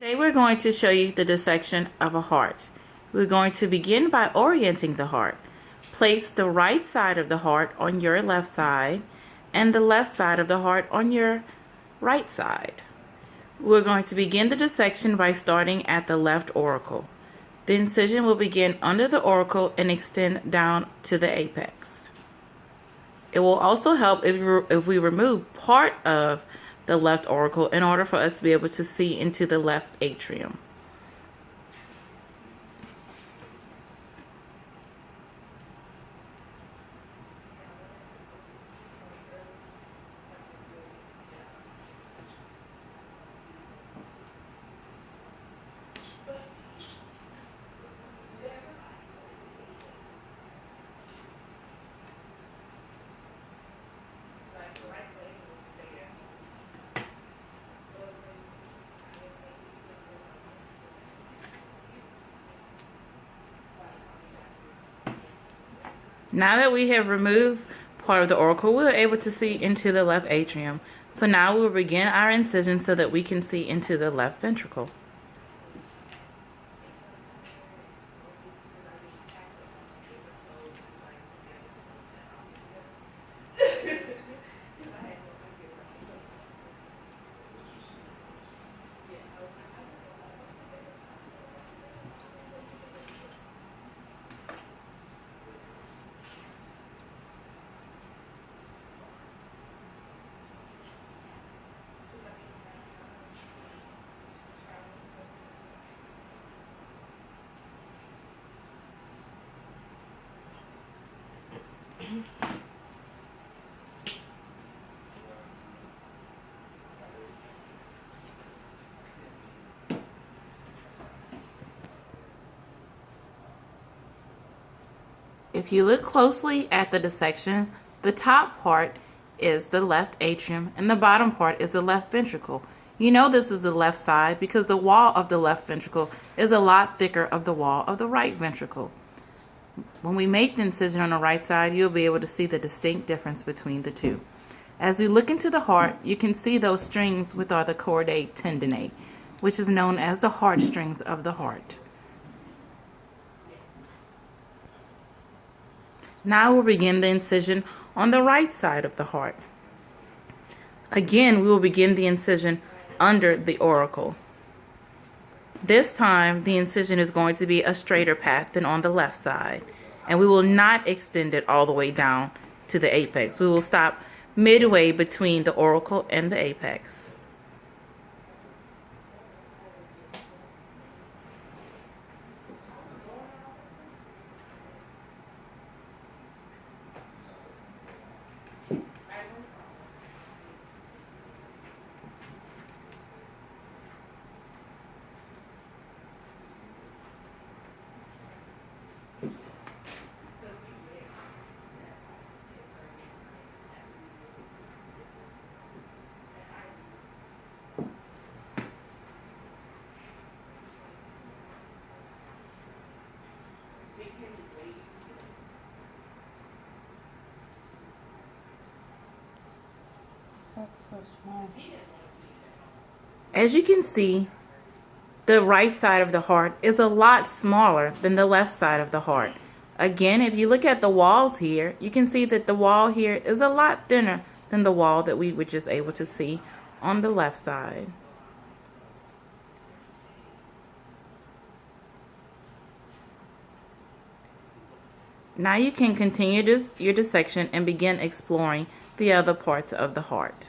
Today we're going to show you the dissection of a heart. We're going to begin by orienting the heart. Place the right side of the heart on your left side and the left side of the heart on your right side. We're going to begin the dissection by starting at the left auricle. The incision will begin under the auricle and extend down to the apex. It will also help if we remove part of the left auricle in order for us to be able to see into the left atrium. Now that we have removed part of the auricle, we're able to see into the left atrium. So now we'll begin our incision so that we can see into the left ventricle. If you look closely at the dissection, the top part is the left atrium and the bottom part is the left ventricle. You know this is the left side because the wall of the left ventricle is a lot thicker of the wall of the right ventricle. When we make the incision on the right side, you'll be able to see the distinct difference between the two. As we look into the heart, you can see those strings which are the chordae tendineae, which is known as the heartstrings of the heart. Now we'll begin the incision on the right side of the heart. Again, we will begin the incision under the auricle. This time, the incision is going to be a straighter path than on the left side, and we will not extend it all the way down to the apex. We will stop midway between the auricle and the apex. As you can see, the right side of the heart is a lot smaller than the left side of the heart. Again, if you look at the walls here, you can see that the wall here is a lot thinner than the wall that we were just able to see on the left side. Now you can continue your dissection and begin exploring the other parts of the heart.